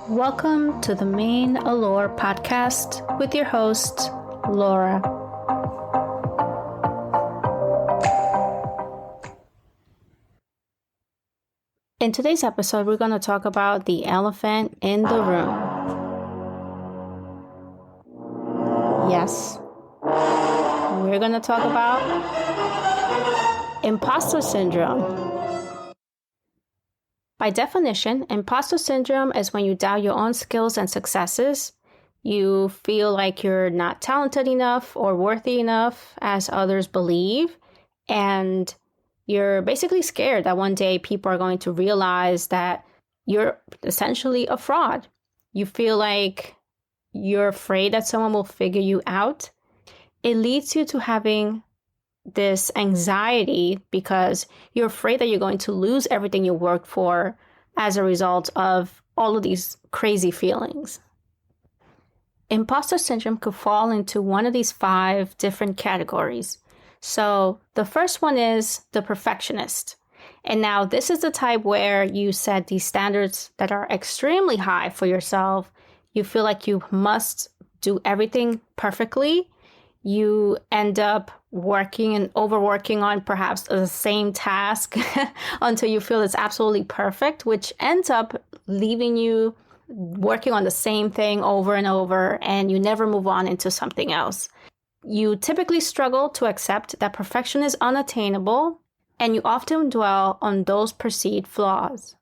Welcome to the Main Allure podcast with your host, Laura. In today's episode, we're going to talk about the elephant in the room. Yes, we're going to talk about imposter syndrome. By definition, imposter syndrome is when you doubt your own skills and successes. You feel like you're not talented enough or worthy enough as others believe. And you're basically scared that one day people are going to realize that you're essentially a fraud. You feel like you're afraid that someone will figure you out. It leads you to having this anxiety because you're afraid that you're going to lose everything you worked for as a result of all of these crazy feelings. Imposter syndrome could fall into one of these 5 different categories. So the first one is the perfectionist. And now this is the type where you set these standards that are extremely high for yourself. You feel like you must do everything perfectly. You end up working and overworking on perhaps the same task until you feel it's absolutely perfect, which ends up leaving you working on the same thing over and over, and you never move on into something else. You typically struggle to accept that perfection is unattainable, and you often dwell on those perceived flaws.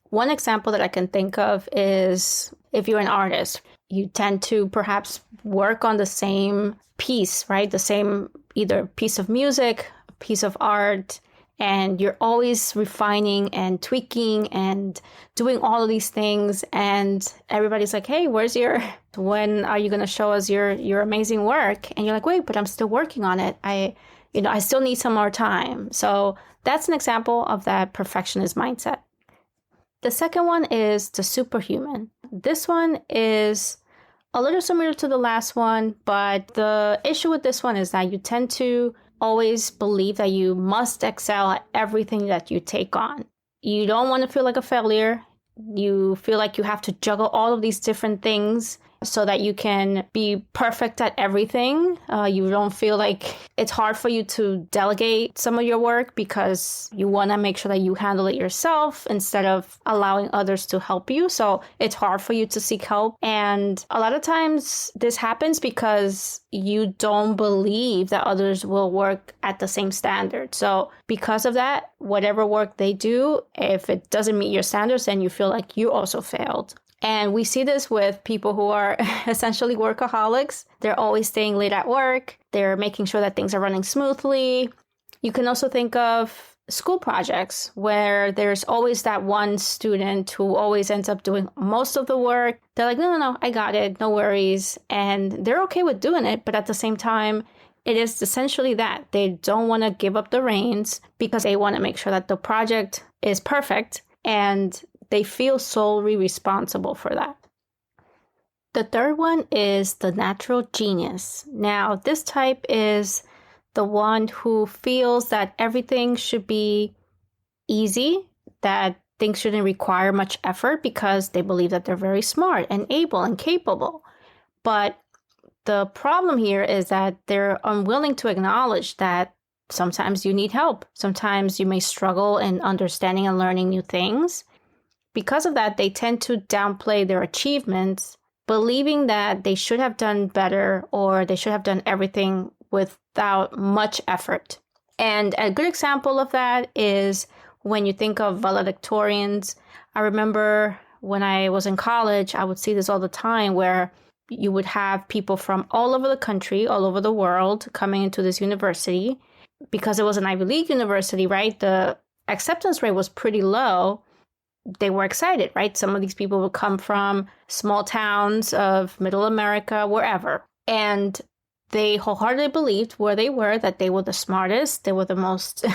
One example that I can think of is if you're an artist, you tend to perhaps work on the same piece, right? The same either piece of music, piece of art, and you're always refining and tweaking and doing all of these things. And everybody's like, hey, when are you going to show us your amazing work? And you're like, wait, but I'm still working on it. I still need some more time. So that's an example of that perfectionist mindset. The second one is the superhuman. This one is a little similar to the last one, but the issue with this one is that you tend to always believe that you must excel at everything that you take on. You don't want to feel like a failure. You feel like you have to juggle all of these different things so that you can be perfect at everything. You don't feel like it's hard for you to delegate some of your work because you want to make sure that you handle it yourself instead of allowing others to help you. So it's hard for you to seek help. And a lot of times this happens because you don't believe that others will work at the same standard. So because of that, whatever work they do, if it doesn't meet your standards, then you feel like you also failed. And we see this with people who are essentially workaholics. They're always staying late at work. They're making sure that things are running smoothly. You can also think of school projects where there's always that one student who always ends up doing most of the work. They're like, no, I got it. No worries. And they're okay with doing it. But at the same time, it is essentially that they don't want to give up the reins because they want to make sure that the project is perfect. And they feel solely responsible for that. The third one is the natural genius. Now, this type is the one who feels that everything should be easy, that things shouldn't require much effort because they believe that they're very smart and able and capable. But the problem here is that they're unwilling to acknowledge that sometimes you need help. Sometimes you may struggle in understanding and learning new things. Because of that, they tend to downplay their achievements, believing that they should have done better or they should have done everything without much effort. And a good example of that is when you think of valedictorians. I remember when I was in college, I would see this all the time where you would have people from all over the country, all over the world coming into this university. Because it was an Ivy League university, right? The acceptance rate was pretty low. They were excited, right? Some of these people would come from small towns of middle America, wherever. And they wholeheartedly believed where they were, that they were the smartest, they were the most,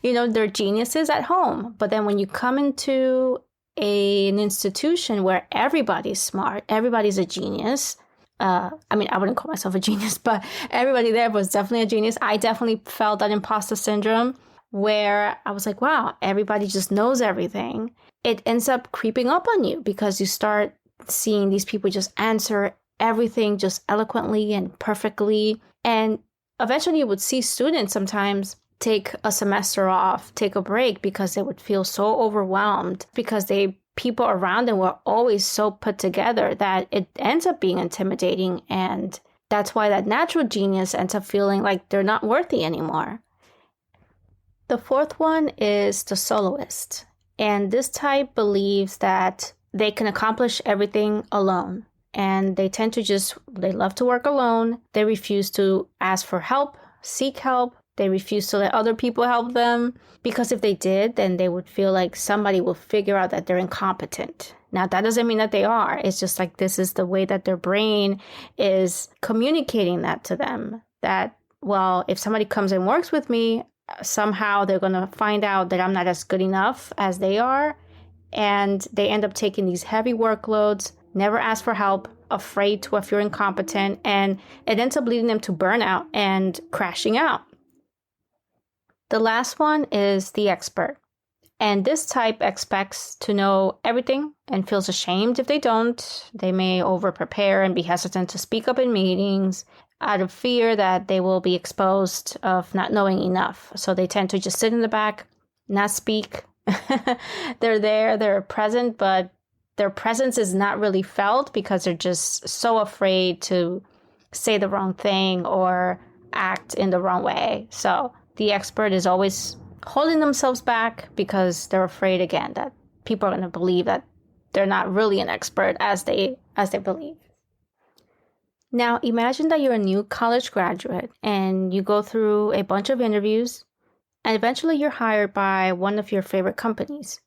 they're geniuses at home. But then when you come into an institution where everybody's smart, everybody's a genius. I wouldn't call myself a genius, but everybody there was definitely a genius. I definitely felt that imposter syndrome where I was like, wow, everybody just knows everything. It ends up creeping up on you because you start seeing these people just answer everything just eloquently and perfectly. And eventually you would see students sometimes take a semester off, take a break, because they would feel so overwhelmed because people around them were always so put together that it ends up being intimidating. And that's why that natural genius ends up feeling like they're not worthy anymore. The fourth one is the soloist. And this type believes that they can accomplish everything alone. And they tend to they love to work alone. They refuse to ask for help, seek help. They refuse to let other people help them, because if they did, then they would feel like somebody will figure out that they're incompetent. Now, that doesn't mean that they are. It's just like this is the way that their brain is communicating that to them. That, well, if somebody comes and works with me, somehow they're going to find out that I'm not as good enough as they are. And they end up taking these heavy workloads, never ask for help, afraid to if you're incompetent, and it ends up leading them to burnout and crashing out. The last one is the expert. And this type expects to know everything and feels ashamed if they don't. They may over-prepare and be hesitant to speak up in meetings out of fear that they will be exposed of not knowing enough. So they tend to just sit in the back, not speak. They're there, they're present, but their presence is not really felt because they're just so afraid to say the wrong thing or act in the wrong way. So the expert is always holding themselves back because they're afraid, again, that people are going to believe that they're not really an expert as they believe. Now, imagine that you're a new college graduate and you go through a bunch of interviews and eventually you're hired by one of your favorite companies.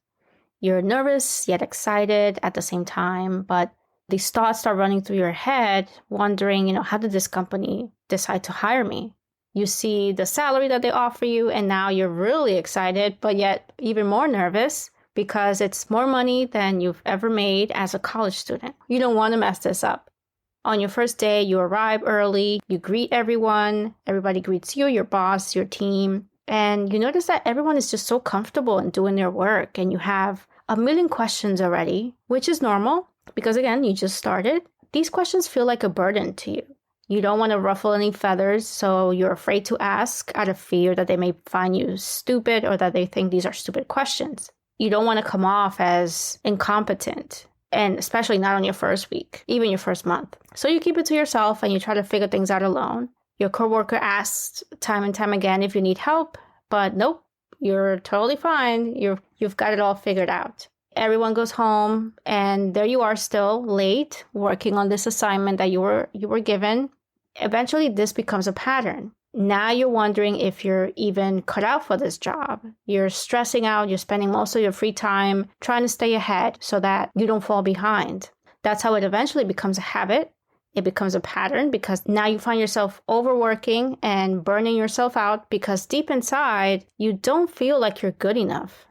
You're nervous yet excited at the same time, but these thoughts start running through your head, wondering, how did this company decide to hire me? You see the salary that they offer you, and now you're really excited, but yet even more nervous because it's more money than you've ever made as a college student. You don't want to mess this up. On your first day, you arrive early, you greet everyone, everybody greets you, your boss, your team, and you notice that everyone is just so comfortable in doing their work, and you have a million questions already, which is normal because, again, you just started. These questions feel like a burden to you. You don't want to ruffle any feathers, so you're afraid to ask out of fear that they may find you stupid or that they think these are stupid questions. You don't want to come off as incompetent, and especially not on your first week, even your first month. So you keep it to yourself and you try to figure things out alone. Your coworker asks time and time again if you need help, but nope, you're totally fine. You've got it all figured out. Everyone goes home and there you are still late working on this assignment that you were given. Eventually this becomes a pattern. Now you're wondering if you're even cut out for this job. You're stressing out. You're spending most of your free time trying to stay ahead so that you don't fall behind. That's how it eventually becomes a habit. It becomes a pattern because now you find yourself overworking and burning yourself out because deep inside, you don't feel like you're good enough.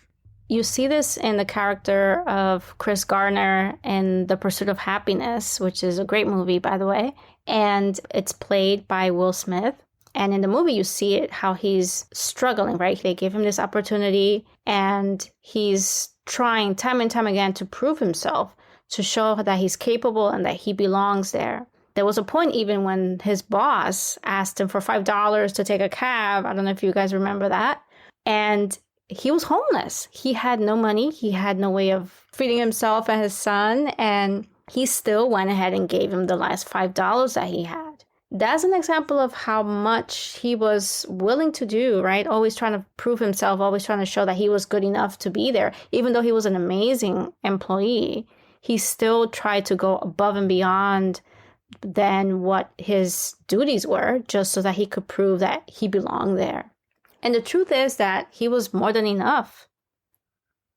You see this in the character of Chris Gardner in The Pursuit of Happiness, which is a great movie, by the way. And it's played by Will Smith. And in the movie, you see it, how he's struggling, right? They gave him this opportunity and he's trying time and time again to prove himself, to show that he's capable and that he belongs there. There was a point even when his boss asked him for $5 to take a cab. I don't know if you guys remember that. And he was homeless. He had no money. He had no way of feeding himself and his son. And he still went ahead and gave him the last $5 that he had. That's an example of how much he was willing to do, right? Always trying to prove himself, always trying to show that he was good enough to be there. Even though he was an amazing employee, he still tried to go above and beyond than what his duties were, just so that he could prove that he belonged there. And the truth is that he was more than enough.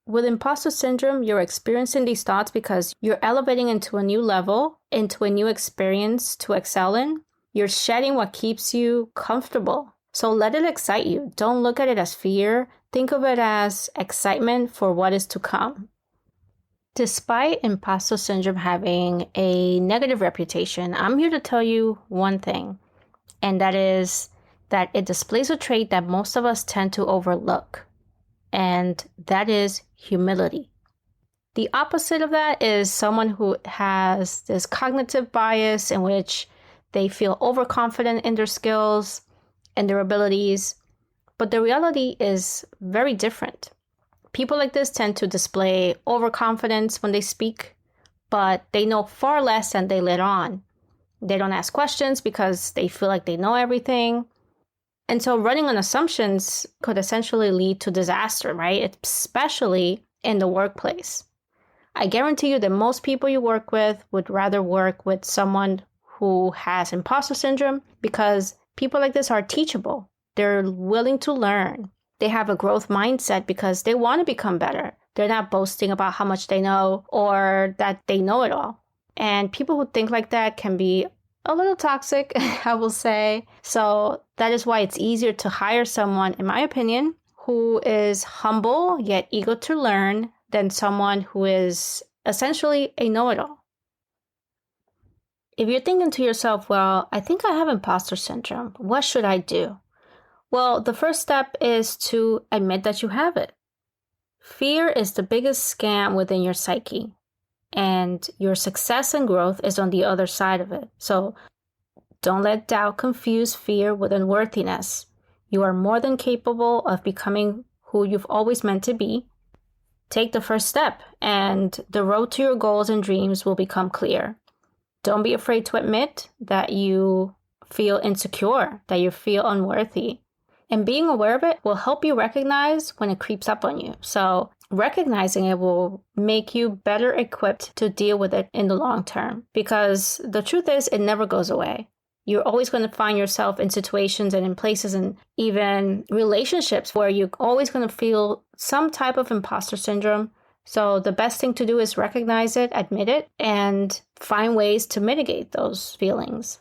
With imposter syndrome, you're experiencing these thoughts because you're elevating into a new level, into a new experience to excel in. You're shedding what keeps you comfortable. So let it excite you. Don't look at it as fear. Think of it as excitement for what is to come. Despite imposter syndrome having a negative reputation, I'm here to tell you one thing, and that is that it displays a trait that most of us tend to overlook, and that is humility. The opposite of that is someone who has this cognitive bias in which they feel overconfident in their skills and their abilities, but the reality is very different. People like this tend to display overconfidence when they speak, but they know far less than they let on. They don't ask questions because they feel like they know everything. And so running on assumptions could essentially lead to disaster, right? Especially in the workplace. I guarantee you that most people you work with would rather work with someone who has imposter syndrome because people like this are teachable. They're willing to learn. They have a growth mindset because they want to become better. They're not boasting about how much they know or that they know it all. And people who think like that can be a little toxic, I will say. So that is why it's easier to hire someone, in my opinion, who is humble yet eager to learn than someone who is essentially a know-it-all. If you're thinking to yourself, well, I think I have imposter syndrome. What should I do? Well, the first step is to admit that you have it. Fear is the biggest scam within your psyche. And your success and growth is on the other side of it. So don't let doubt confuse fear with unworthiness. You are more than capable of becoming who you've always meant to be. Take the first step, and the road to your goals and dreams will become clear. Don't be afraid to admit that you feel insecure, that you feel unworthy. And being aware of it will help you recognize when it creeps up on you. So recognizing it will make you better equipped to deal with it in the long term. Because the truth is, it never goes away. You're always going to find yourself in situations and in places and even relationships where you're always going to feel some type of imposter syndrome. So the best thing to do is recognize it, admit it, and find ways to mitigate those feelings.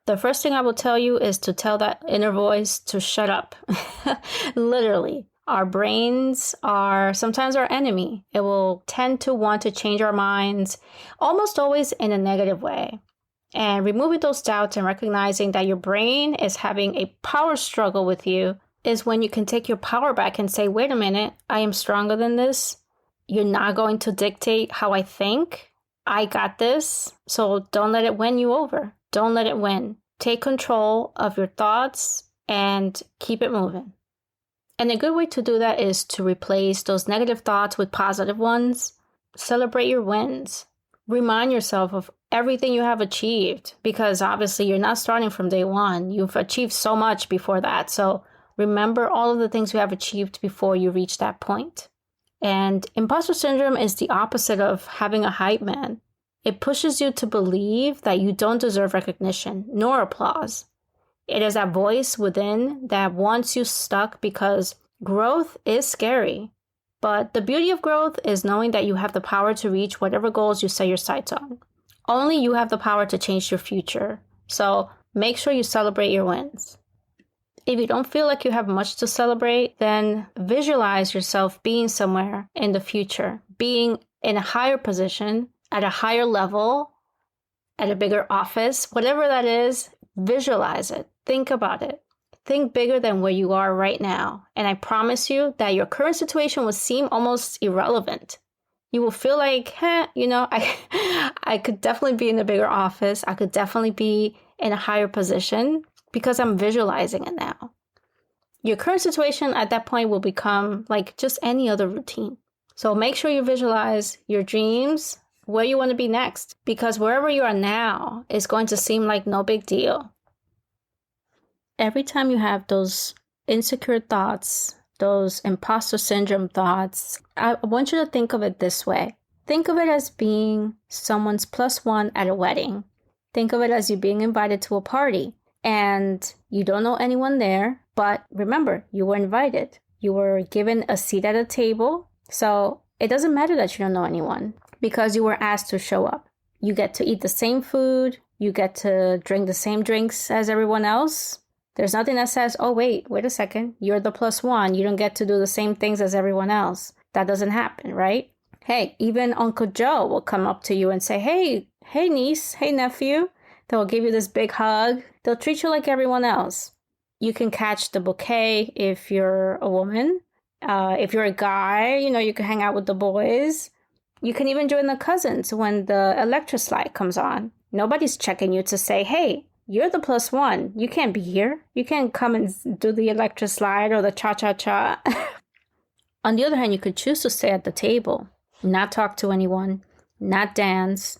The first thing I will tell you is to tell that inner voice to shut up. Literally. Our brains are sometimes our enemy. It will tend to want to change our minds, almost always in a negative way. And removing those doubts and recognizing that your brain is having a power struggle with you is when you can take your power back and say, wait a minute, I am stronger than this. You're not going to dictate how I think. I got this. So don't let it win you over. Don't let it win. Take control of your thoughts and keep it moving. And a good way to do that is to replace those negative thoughts with positive ones. Celebrate your wins. Remind yourself of everything you have achieved, because obviously you're not starting from day one. You've achieved so much before that. So remember all of the things you have achieved before you reach that point. And imposter syndrome is the opposite of having a hype man. It pushes you to believe that you don't deserve recognition nor applause. It is that voice within that wants you stuck because growth is scary. But the beauty of growth is knowing that you have the power to reach whatever goals you set your sights on. Only you have the power to change your future. So make sure you celebrate your wins. If you don't feel like you have much to celebrate, then visualize yourself being somewhere in the future, being in a higher position, at a higher level, at a bigger office, whatever that is, visualize it. Think about it. Think bigger than where you are right now. And I promise you that your current situation will seem almost irrelevant. You will feel like, I could definitely be in a bigger office. I could definitely be in a higher position because I'm visualizing it now. Your current situation at that point will become like just any other routine. So make sure you visualize your dreams, where you want to be next, because wherever you are now is going to seem like no big deal. Every time you have those insecure thoughts, those imposter syndrome thoughts, I want you to think of it this way. Think of it as being someone's plus one at a wedding. Think of it as you being invited to a party and you don't know anyone there, but remember, you were invited. You were given a seat at a table, so it doesn't matter that you don't know anyone because you were asked to show up. You get to eat the same food, you get to drink the same drinks as everyone else. There's nothing that says, oh, wait a second, you're the plus one. You don't get to do the same things as everyone else. That doesn't happen, right? Hey, even Uncle Joe will come up to you and say, hey niece, hey nephew. They'll give you this big hug. They'll treat you like everyone else. You can catch the bouquet if you're a woman. If you're a guy, you can hang out with the boys. You can even join the cousins when the electric slide comes on. Nobody's checking you to say, hey, you're the +1. You can't be here. You can't come and do the electric slide or the cha-cha-cha. On the other hand, you could choose to stay at the table, not talk to anyone, not dance,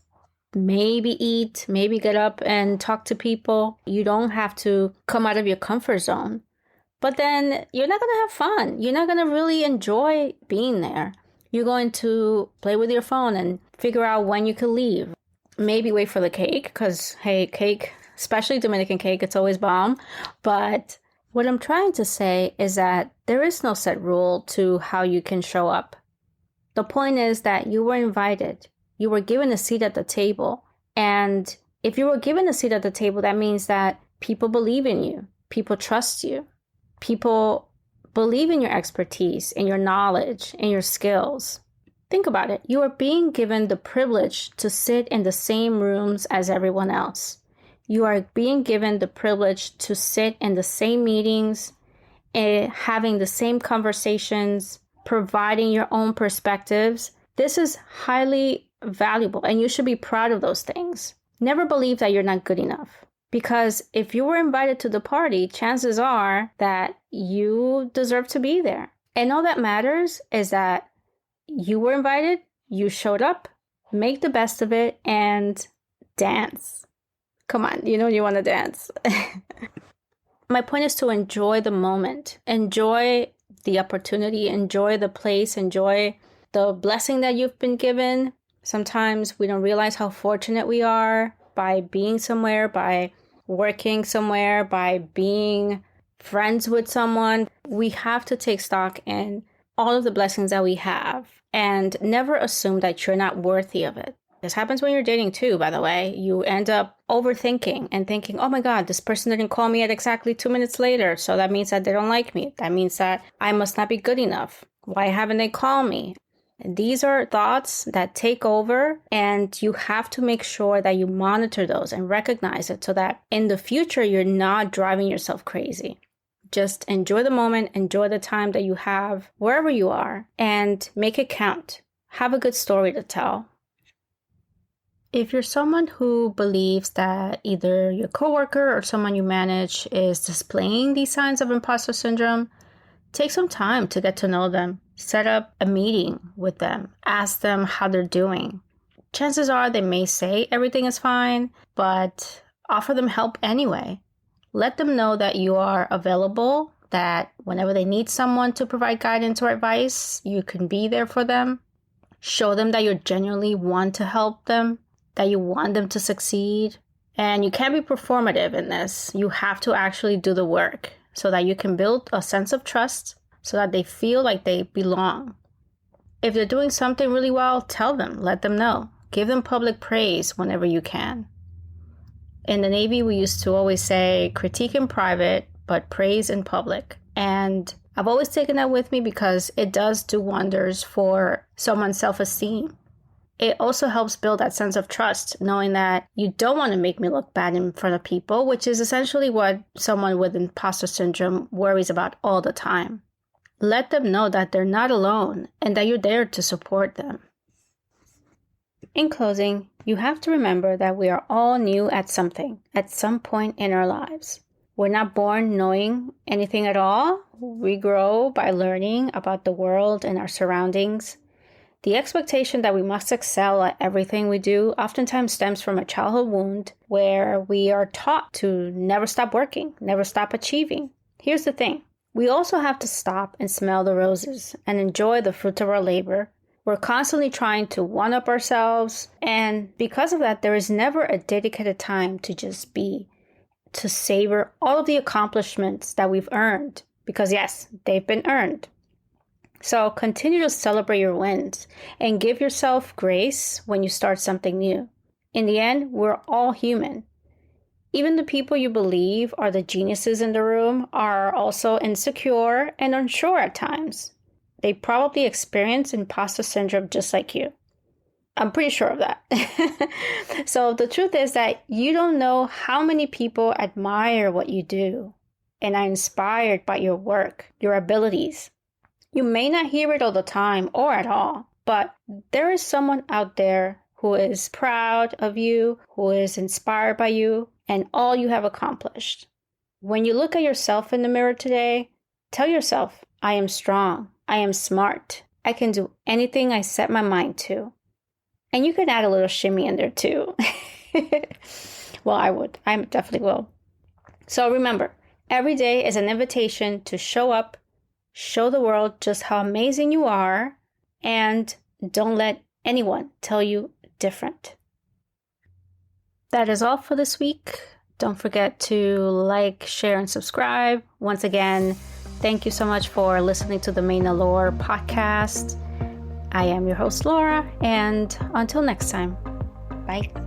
maybe eat, maybe get up and talk to people. You don't have to come out of your comfort zone. But then you're not going to have fun. You're not going to really enjoy being there. You're going to play with your phone and figure out when you can leave. Maybe wait for the cake, because, hey, cake, especially Dominican cake, it's always bomb. But what I'm trying to say is that there is no set rule to how you can show up. The point is that you were invited. You were given a seat at the table. And if you were given a seat at the table, that means that people believe in you. People trust you. People believe in your expertise, in your knowledge, in your skills. Think about it. You are being given the privilege to sit in the same rooms as everyone else. You are being given the privilege to sit in the same meetings, having the same conversations, providing your own perspectives. This is highly valuable, and you should be proud of those things. Never believe that you're not good enough. Because if you were invited to the party, chances are that you deserve to be there. And all that matters is that you were invited, you showed up, make the best of it, and dance. Come on, you know you want to dance. My point is to enjoy the moment. Enjoy the opportunity, enjoy the place, enjoy the blessing that you've been given. Sometimes we don't realize how fortunate we are by being somewhere, by working somewhere, by being friends with someone. We have to take stock in all of the blessings that we have and never assume that you're not worthy of it. This happens when you're dating too, by the way. You end up overthinking and thinking, oh my God, this person didn't call me at exactly 2 minutes later. So that means that they don't like me. That means that I must not be good enough. Why haven't they called me? These are thoughts that take over, and you have to make sure that you monitor those and recognize it so that in the future, you're not driving yourself crazy. Just enjoy the moment, enjoy the time that you have wherever you are, and make it count. Have a good story to tell. If you're someone who believes that either your coworker or someone you manage is displaying these signs of imposter syndrome, take some time to get to know them. Set up a meeting with them. Ask them how they're doing. Chances are they may say everything is fine, but offer them help anyway. Let them know that you are available, that whenever they need someone to provide guidance or advice, you can be there for them. Show them that you genuinely want to help them, that you want them to succeed. And you can't be performative in this. You have to actually do the work so that you can build a sense of trust, so that they feel like they belong. If they're doing something really well, tell them, let them know. Give them public praise whenever you can. In the Navy, we used to always say, critique in private, but praise in public. And I've always taken that with me because it does do wonders for someone's self-esteem. It also helps build that sense of trust, knowing that you don't want to make me look bad in front of people, which is essentially what someone with imposter syndrome worries about all the time. Let them know that they're not alone and that you're there to support them. In closing, you have to remember that we are all new at something, at some point in our lives. We're not born knowing anything at all. We grow by learning about the world and our surroundings. The expectation that we must excel at everything we do oftentimes stems from a childhood wound where we are taught to never stop working, never stop achieving. Here's the thing. We also have to stop and smell the roses and enjoy the fruits of our labor. We're constantly trying to one-up ourselves, and because of that, there is never a dedicated time to just be, to savor all of the accomplishments that we've earned, because yes, they've been earned. So continue to celebrate your wins and give yourself grace when you start something new. In the end, we're all human. Even the people you believe are the geniuses in the room are also insecure and unsure at times. They probably experience imposter syndrome just like you. I'm pretty sure of that. So the truth is that you don't know how many people admire what you do and are inspired by your work, your abilities. You may not hear it all the time or at all, but there is someone out there who is proud of you, who is inspired by you, and all you have accomplished. When you look at yourself in the mirror today, tell yourself, I am strong, I am smart, I can do anything I set my mind to. And you can add a little shimmy in there too. Well, I would. I definitely will. So remember, every day is an invitation to show up, show the world just how amazing you are, and don't let anyone tell you different. That is all for this week. Don't forget to like, share, and subscribe. Once again, thank you so much for listening to the Main Allure podcast. I am your host, Laura, and until next time, bye.